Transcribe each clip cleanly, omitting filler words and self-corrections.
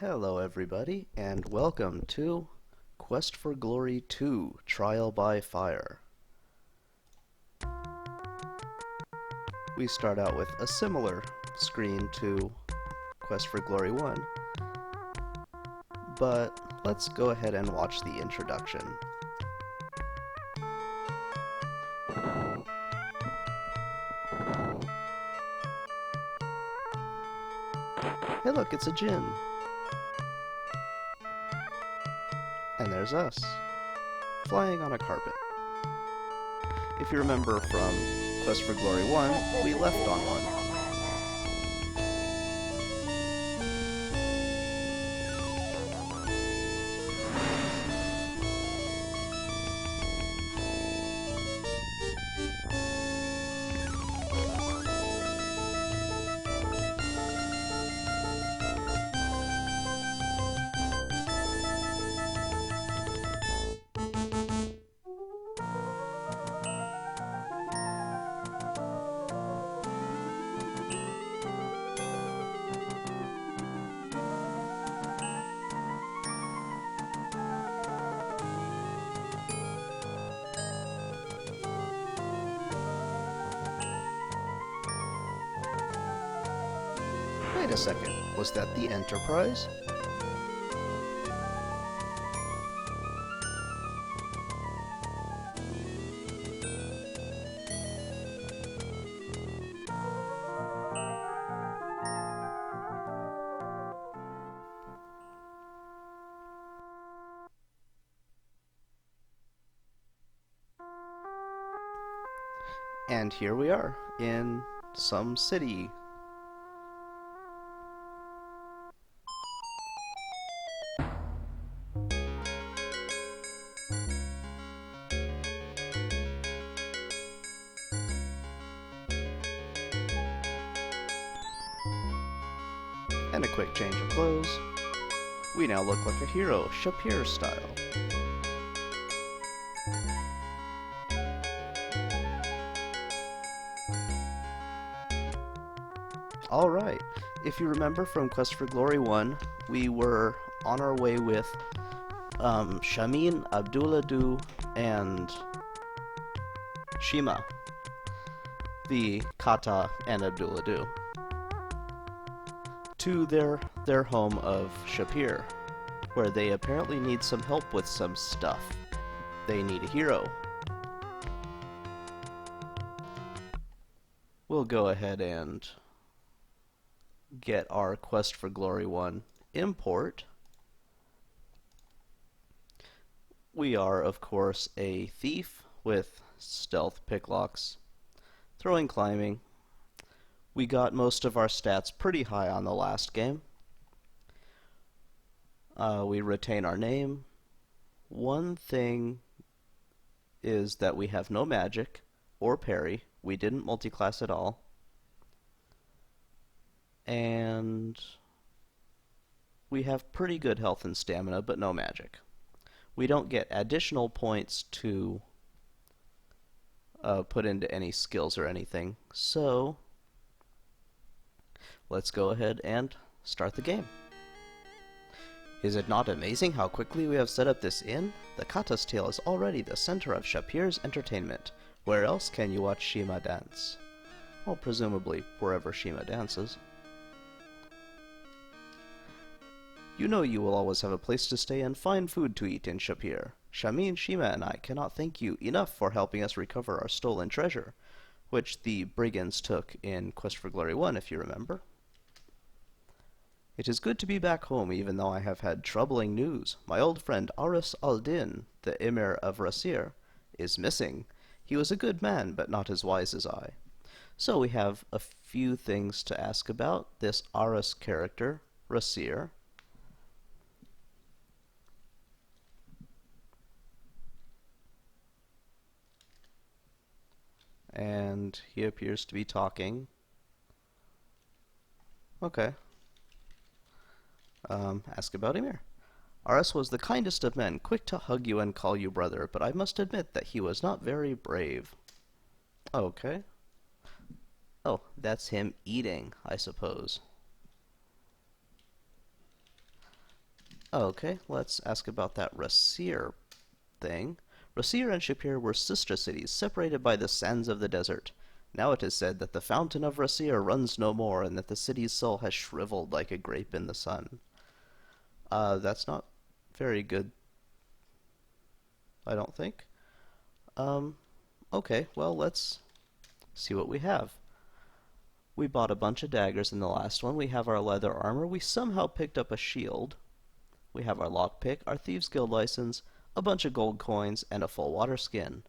Hello everybody, and welcome to Quest for Glory 2, Trial by Fire. We start out with a similar screen to Quest for Glory 1, but let's go ahead and watch the introduction. Hey look, it's a djinn! And there's us, flying on a carpet. If you remember from Quest for Glory 1, we left on one. Wait a second, was that the Enterprise? And here we are, in some city. And a quick change of clothes. We now look like a hero, Shapeir style. Alright, if you remember from Quest for Glory 1, we were on our way with Shamin, Abdullah and Shima, the Kata and Abdullah to their home of Shapeir, where they apparently need some help with some stuff. They need a hero. We'll go ahead and get our Quest for Glory 1 import. We are, of course, a thief with stealth, picklocks, throwing, climbing. We got most of our stats pretty high on the last game. We retain our name. One thing is that we have no magic or parry. We didn't multiclass at all. And we have pretty good health and stamina, but no magic. We don't get additional points to put into any skills or anything, so let's go ahead and start the game. Is it not amazing how quickly we have set up this inn? The Kata's Tale is already the center of Shapeir's entertainment. Where else can you watch Shima dance? Well, presumably wherever Shima dances. You know you will always have a place to stay and fine food to eat in Shapeir. Shamin, Shima, and I cannot thank you enough for helping us recover our stolen treasure, which the brigands took in Quest for Glory 1, if you remember. It is good to be back home, even though I have had troubling news. My old friend Aris al-Din, the Emir of Rasir, is missing. He was a good man, but not as wise as I. So we have a few things to ask about this Aris character, Rasir. And he appears to be talking. Okay. Ask about Emir. Aris was the kindest of men, quick to hug you and call you brother, but I must admit that he was not very brave. Okay. Oh, that's him eating, I suppose. Okay, let's ask about that Rasir thing. Rasir and Shapeir were sister cities, separated by the sands of the desert. Now it is said that the fountain of Rasir runs no more, and that the city's soul has shriveled like a grape in the sun. That's not very good, I don't think. Um, okay, well, let's see what we have. We bought a bunch of daggers in the last one. We have our leather armor. We somehow picked up a shield. We have our lockpick, our Thieves Guild license, a bunch of gold coins, and a full water skin.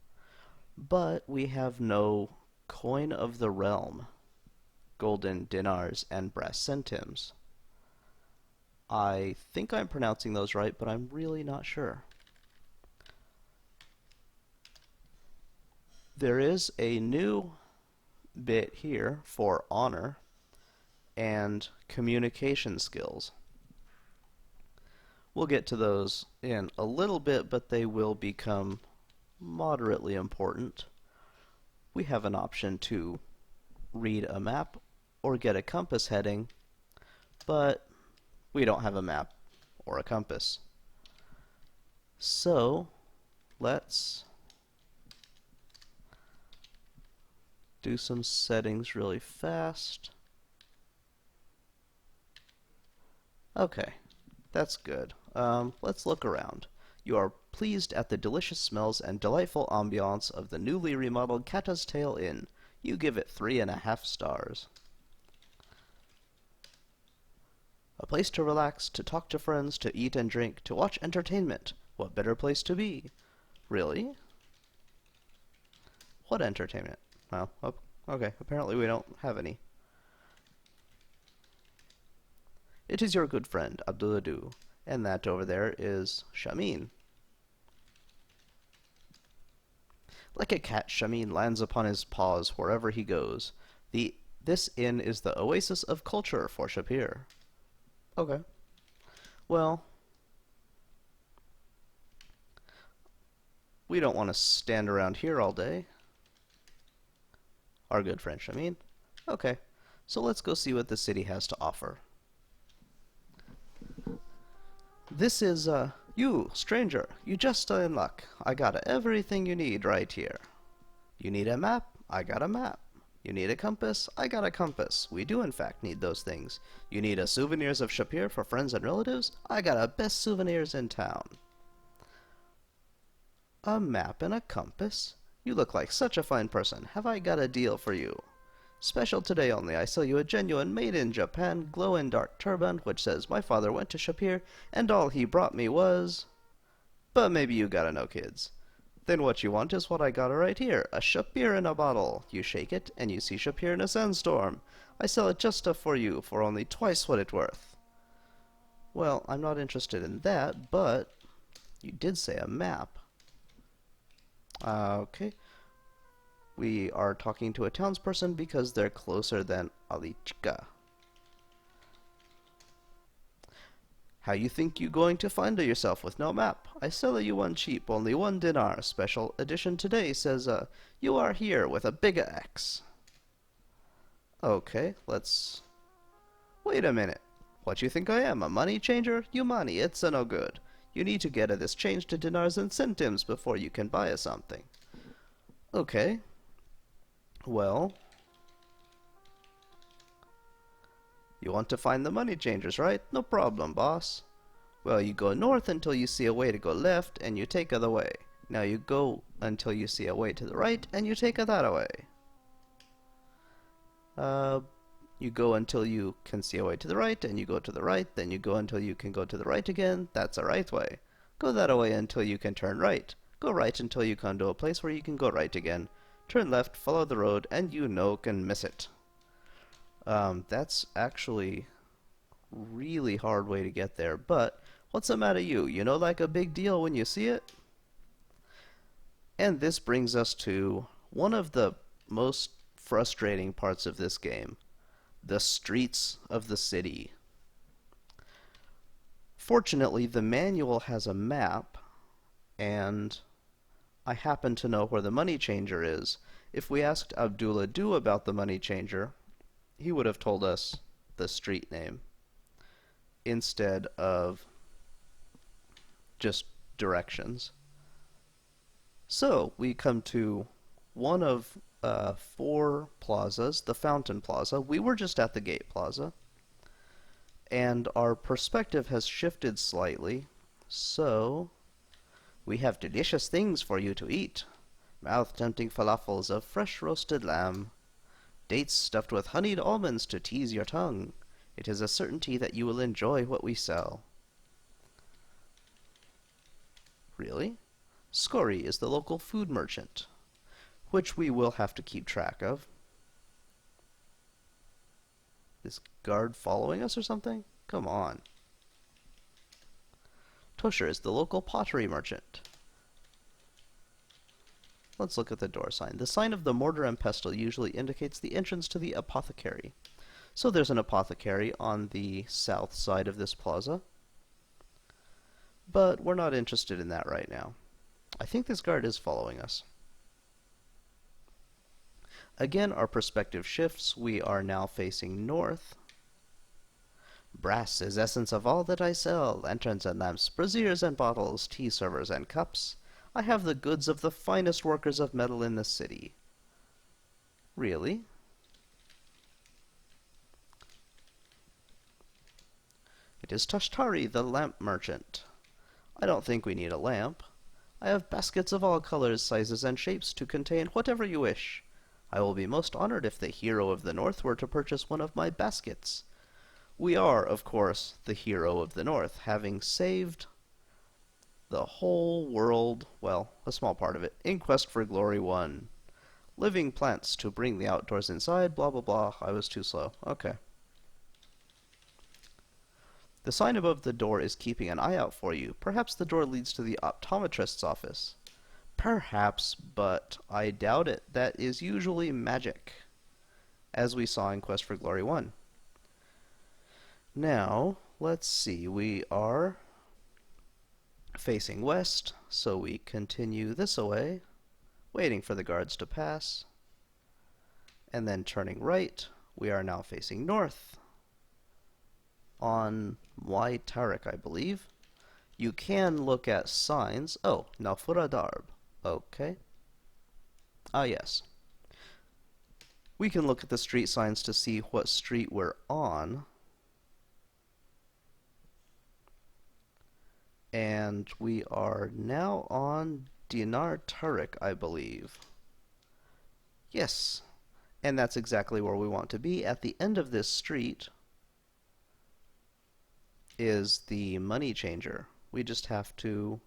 But we have no coin of the realm, golden dinars, and brass centimes. I think I'm pronouncing those right, but I'm really not sure. There is a new bit here for honor and communication skills. We'll get to those in a little bit, but they will become moderately important. We have an option to read a map or get a compass heading, but we don't have a map or a compass. So let's do some settings really fast. Okay, that's good. Let's look around. You are pleased at the delicious smells and delightful ambiance of the newly remodeled Kata's Tail Inn. You give it 3.5 stars. A place to relax, to talk to friends, to eat and drink, to watch entertainment. What better place to be? Really? What entertainment? Well, okay, apparently we don't have any. It is your good friend, Abduladu, and that over there is Shamin. Like a cat, Shamin lands upon his paws wherever he goes. This inn is the oasis of culture for Shapeir. Okay. Well, we don't want to stand around here all day. Our good friend Shamin. Okay, so let's go see what the city has to offer. This is, you, stranger. You just are in luck. I got everything you need right here. You need a map? I got a map. You need a compass? I got a compass. We do in fact need those things. You need a souvenirs of Shapeir for friends and relatives? I got a best souvenirs in town. A map and a compass? You look like such a fine person. Have I got a deal for you? Special today only, I sell you a genuine made-in-Japan glow-in-dark turban which says my father went to Shapeir and all he brought me was... But maybe you gotta know, kids. Then what you want is what I got right here, a Shapeir in a bottle. You shake it, and you see Shapeir in a sandstorm. I sell it just for you for only twice what it's worth. Well, I'm not interested in that, but you did say a map. Okay. We are talking to a townsperson because they're closer than Alichka. How you think you going to find yourself with no map? I sell you one cheap, only 1 dinar. Special edition today says, you are here with a big X. Okay, let's... Wait a minute. What you think I am, a money changer? You money, it's a no good. You need to get this changed to dinars and centimes before you can buy something. Okay. Well, you want to find the money changers, right? No problem, boss. Well, you go north until you see a way to go left, and you take the way. Now you go until you see a way to the right, and you take that away. You go until you can see a way to the right, and you go to the right, then you go until you can go to the right again. That's a right way. Go that way until you can turn right. Go right until you come to a place where you can go right again. Turn left, follow the road, and you can miss it. That's actually really hard way to get there, but what's the matter you? You know, like a big deal when you see it? And this brings us to one of the most frustrating parts of this game. The streets of the city. Fortunately, the manual has a map, and I happen to know where the money changer is. If we asked Abdullah about the money changer, he would have told us the street name instead of just directions. So we come to one of four plazas, the Fountain Plaza. We were just at the Gate Plaza, and our perspective has shifted slightly. So we have delicious things for you to eat. Mouth-tempting falafels of fresh roasted lamb, dates stuffed with honeyed almonds to tease your tongue. It is a certainty that you will enjoy what we sell. Really? Scori is the local food merchant, which we will have to keep track of. This guard following us or something? Come on. Tosher is the local pottery merchant. Let's look at the door sign. The sign of the mortar and pestle usually indicates the entrance to the apothecary. So there's an apothecary on the south side of this plaza. But we're not interested in that right now. I think this guard is following us. Again, our perspective shifts. We are now facing north. Brass is essence of all that I sell. Lanterns and lamps, braziers and bottles, tea servers and cups. I have the goods of the finest workers of metal in the city. Really? It is Tashtari, the lamp merchant. I don't think we need a lamp. I have baskets of all colors, sizes, and shapes to contain whatever you wish. I will be most honored if the hero of the North were to purchase one of my baskets. We are, of course, the hero of the North, having saved the whole world, well, a small part of it, in Quest for Glory 1. Living plants to bring the outdoors inside, blah blah blah. I was too slow. Okay. The sign above the door is keeping an eye out for you. Perhaps the door leads to the optometrist's office. Perhaps, but I doubt it. That is usually magic, as we saw in Quest for Glory 1. Now, let's see. We are facing west, so we continue this away, waiting for the guards to pass, and then turning right. We are now facing north on Y Tarek, I believe. You can look at signs. Oh, Nalfura Darb. Okay. Ah, yes. We can look at the street signs to see what street we're on. And we are now on Dinar Tarek, I believe. Yes. And that's exactly where we want to be. At the end of this street is the money changer. We just have to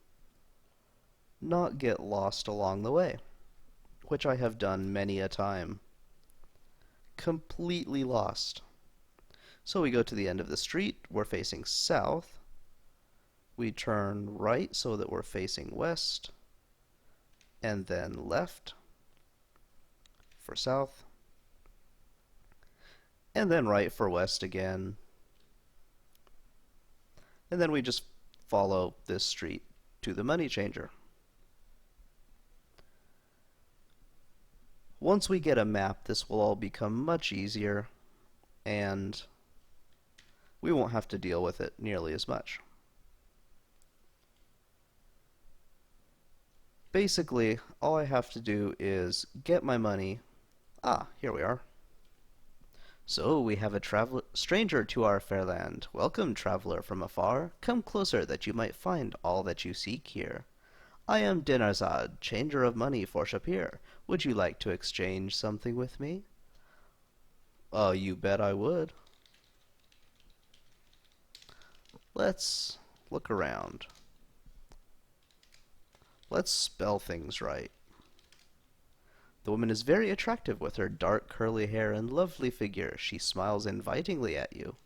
not get lost along the way, which I have done many a time. Completely lost. So we go to the end of the street. We're facing south. We turn right so that we're facing west, and then left for south, and then right for west again. And then we just follow this street to the money changer. Once we get a map, this will all become much easier, and we won't have to deal with it nearly as much. Basically, all I have to do is get my money. Ah, here we are. So we have a stranger to our fair land. Welcome, traveler from afar. Come closer that you might find all that you seek here. I am Dinarzad, changer of money for Shapeir. Would you like to exchange something with me? You bet I would. Let's look around. Let's spell things right. The woman is very attractive with her dark curly hair and lovely figure. She smiles invitingly at you.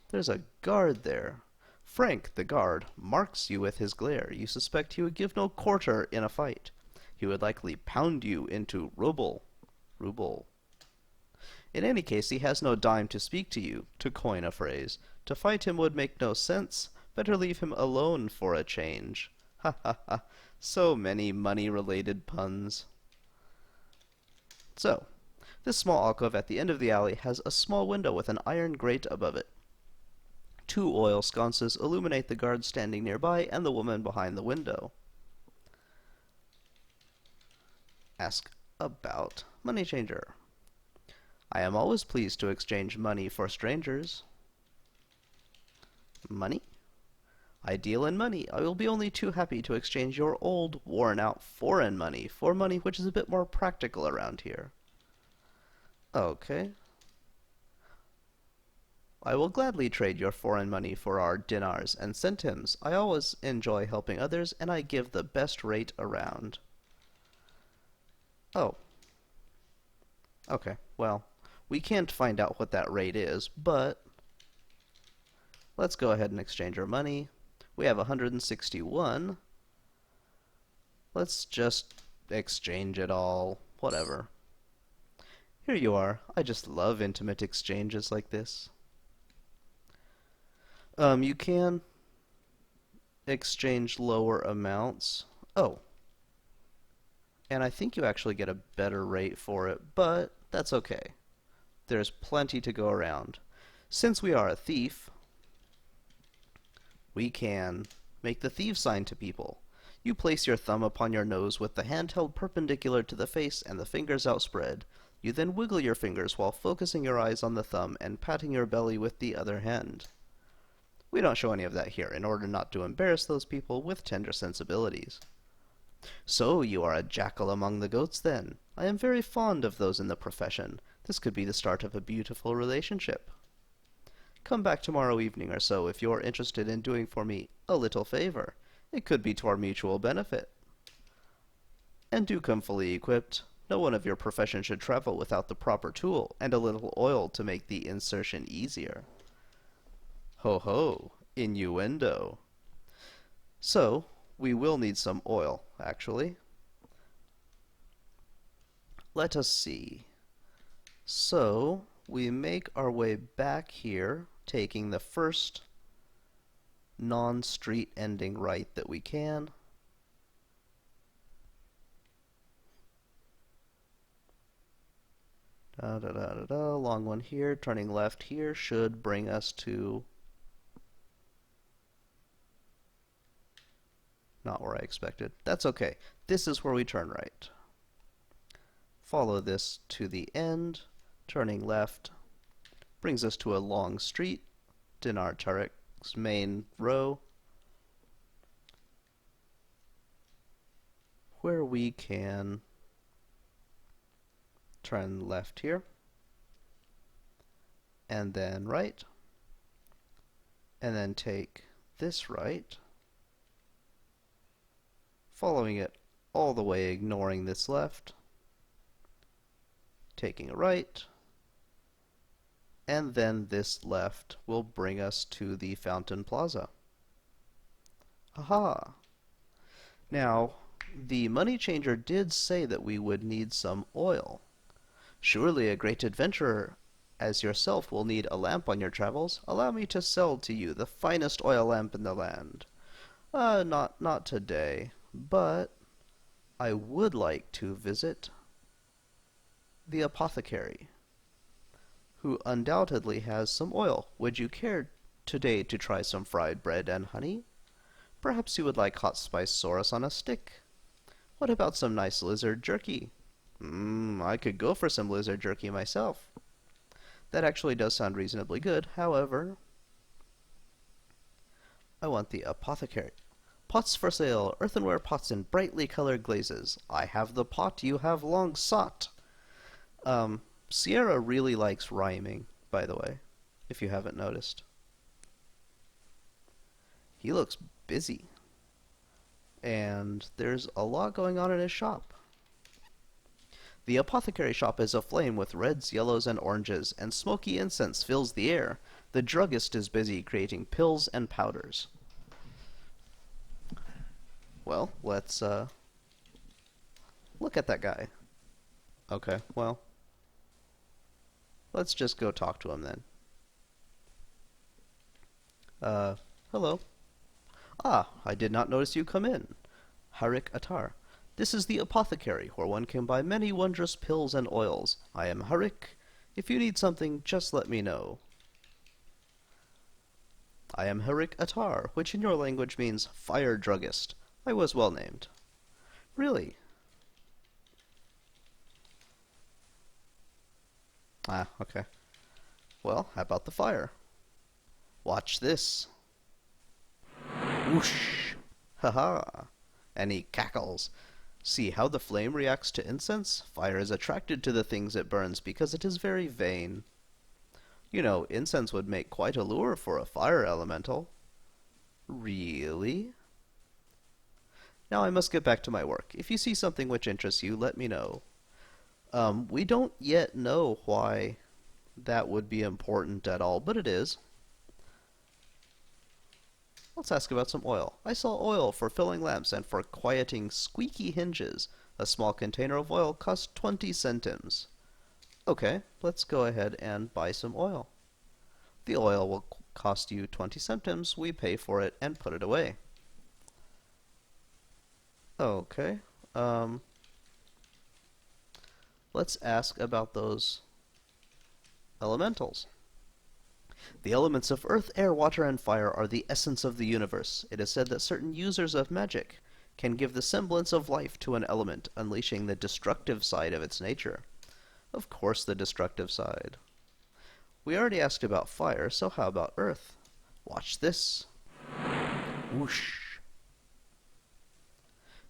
There's a guard there. Frank, the guard, marks you with his glare. You suspect he would give no quarter in a fight. He would likely pound you into ruble. In any case, he has no dime to speak to you, to coin a phrase. To fight him would make no sense. Better leave him alone for a change. Ha ha ha. So many money-related puns. So, this small alcove at the end of the alley has a small window with an iron grate above it. Two oil sconces illuminate the guard standing nearby and the woman behind the window. Ask about money changer. I am always pleased to exchange money for strangers. Money? I deal in money. I will be only too happy to exchange your old, worn-out foreign money for money which is a bit more practical around here. Okay. I will gladly trade your foreign money for our dinars and centimes. I always enjoy helping others, and I give the best rate around. Oh. Okay, well, we can't find out what that rate is, but let's go ahead and exchange our money. We have 161. Let's just exchange it all. Whatever. Here you are. I just love intimate exchanges like this. You can exchange lower amounts. Oh. And I think you actually get a better rate for it, but that's okay. There's plenty to go around. Since we are a thief, we can make the thief sign to people. You place your thumb upon your nose with the hand held perpendicular to the face and the fingers outspread. You then wiggle your fingers while focusing your eyes on the thumb and patting your belly with the other hand. We don't show any of that here in order not to embarrass those people with tender sensibilities. So you are a jackal among the goats, then. I am very fond of those in the profession. This could be the start of a beautiful relationship. Come back tomorrow evening or so if you're interested in doing for me a little favor. It could be to our mutual benefit. And do come fully equipped. No one of your profession should travel without the proper tool and a little oil to make the insertion easier. Ho ho, innuendo. So, we will need some oil, actually. Let us see. So, we make our way back here, taking the first non-street ending right that we can. Long one here, turning left here should bring us to not where I expected. That's okay. This is where we turn right. Follow this to the end, turning left, brings us to a long street, Dinar Tariq's main row, where we can turn left here, and then right, and then take this right, following it all the way, ignoring this left, taking a right, and then this left will bring us to the Fountain Plaza. Aha! Now, the money changer did say that we would need some oil. Surely a great adventurer as yourself will need a lamp on your travels. Allow me to sell to you the finest oil lamp in the land. Not today, but I would like to visit the apothecary, who undoubtedly has some oil. Would you care today to try some fried bread and honey? Perhaps you would like hot spice sauce on a stick. What about some nice lizard jerky? I could go for some lizard jerky myself. That actually does sound reasonably good. However, I want the apothecary. Pots for sale. Earthenware pots in brightly colored glazes. I have the pot you have long sought. Sierra really likes rhyming, by the way, if you haven't noticed. He looks busy. And there's a lot going on in his shop. The apothecary shop is aflame with reds, yellows, and oranges, and smoky incense fills the air. The druggist is busy creating pills and powders. Well, let's look at that guy. Okay, well, let's just go talk to him then. Hello. Ah, I did not notice you come in. Harik Attar. This is the apothecary, where one can buy many wondrous pills and oils. I am Harik. If you need something, just let me know. I am Harik Attar, which in your language means fire druggist. I was well named. Really? Ah, okay. Well, how about the fire? Watch this. Whoosh! Haha! And he cackles. See how the flame reacts to incense? Fire is attracted to the things it burns because it is very vain. You know, incense would make quite a lure for a fire elemental. Really? Now I must get back to my work. If you see something which interests you, let me know. We don't yet know why that would be important at all, but it is. Let's ask about some oil. I saw oil for filling lamps and for quieting squeaky hinges. A small container of oil costs 20 centimes. Okay, let's go ahead and buy some oil. The oil will cost you 20 centimes. We pay for it and put it away. Okay. Let's ask about those elementals. The elements of earth, air, water, and fire are the essence of the universe. It is said that certain users of magic can give the semblance of life to an element, unleashing the destructive side of its nature. Of course, the destructive side. We already asked about fire, so how about earth? Watch this. Whoosh.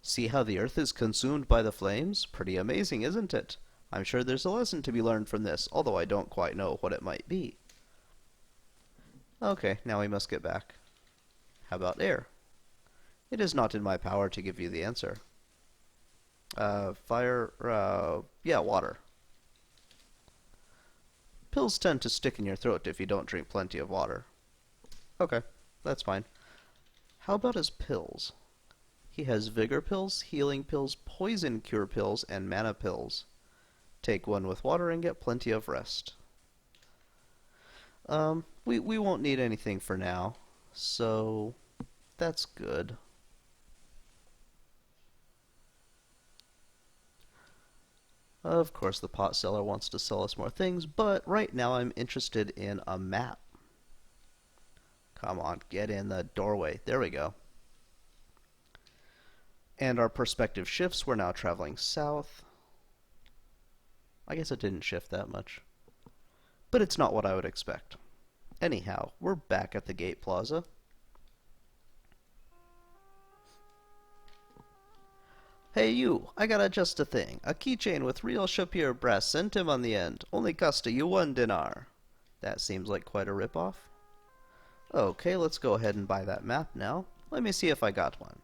See how the earth is consumed by the flames? Pretty amazing, isn't it? I'm sure there's a lesson to be learned from this, although I don't quite know what it might be. Okay, now we must get back. How about air? It is not in my power to give you the answer. Yeah, water. Pills tend to stick in your throat if you don't drink plenty of water. Okay, that's fine. How about his pills? He has vigor pills, healing pills, poison cure pills, and mana pills. Take one with water and get plenty of rest. We won't need anything for now, so that's good. Of course, the pot seller wants to sell us more things, but right now I'm interested in a map. Come on, get in the doorway. There we go. And our perspective shifts. We're now traveling south. I guess it didn't shift that much. But it's not what I would expect. Anyhow, we're back at the Gate Plaza. Hey you, I got just a thing. A keychain with real Shapeir brass centim on the end. Only costa you 1 dinar. That seems like quite a ripoff. Okay, let's go ahead and buy that map now. Let me see if I got one.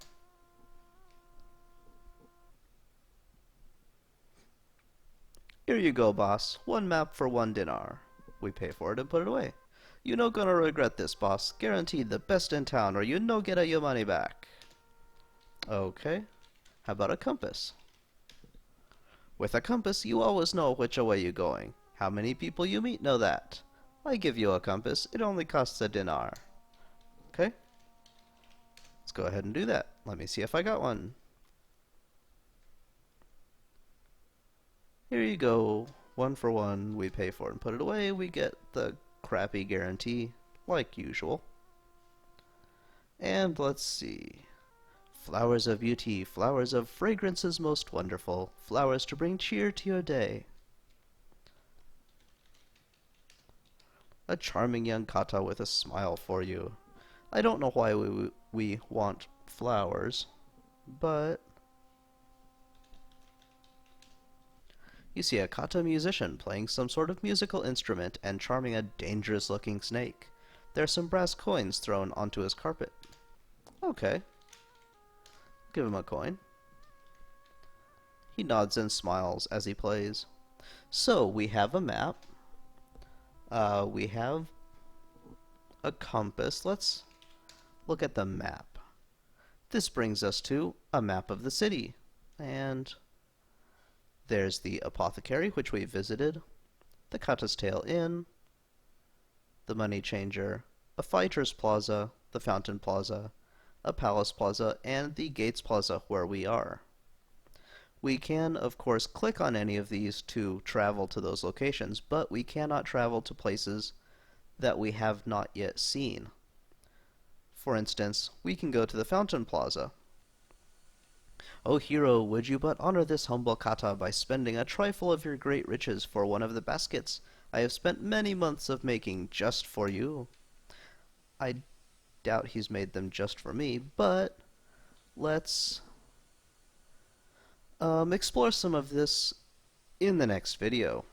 Here you go, boss. 1 map for 1 dinar. We pay for it and put it away. You no gonna regret this, boss. Guaranteed the best in town, or you no get your money back. Okay. How about a compass? With a compass, you always know which way you're going. How many people you meet know that. I give you a compass. It only costs a dinar. Okay. Let's go ahead and do that. Let me see if I got one. Here you go. 1 for 1. We pay for it and put it away. We get the crappy guarantee, like usual. And let's see. Flowers of beauty, flowers of fragrances most wonderful, flowers to bring cheer to your day. A charming young kata with a smile for you. I don't know why we want flowers, but... You see a kata musician playing some sort of musical instrument and charming a dangerous-looking snake. There are some brass coins thrown onto his carpet. Okay. Give him a coin. He nods and smiles as he plays. So, we have a map. We have a compass. Let's look at the map. This brings us to a map of the city. And there's the apothecary, which we visited, the Kata's Tail Inn, the Money Changer, a Fighter's Plaza, the Fountain Plaza, a Palace Plaza, and the Gates Plaza, where we are. We can, of course, click on any of these to travel to those locations, but we cannot travel to places that we have not yet seen. For instance, we can go to the Fountain Plaza. O hero, would you but honor this humble kata by spending a trifle of your great riches for one of the baskets I have spent many months of making just for you? I doubt he's made them just for me, but let's explore some of this in the next video.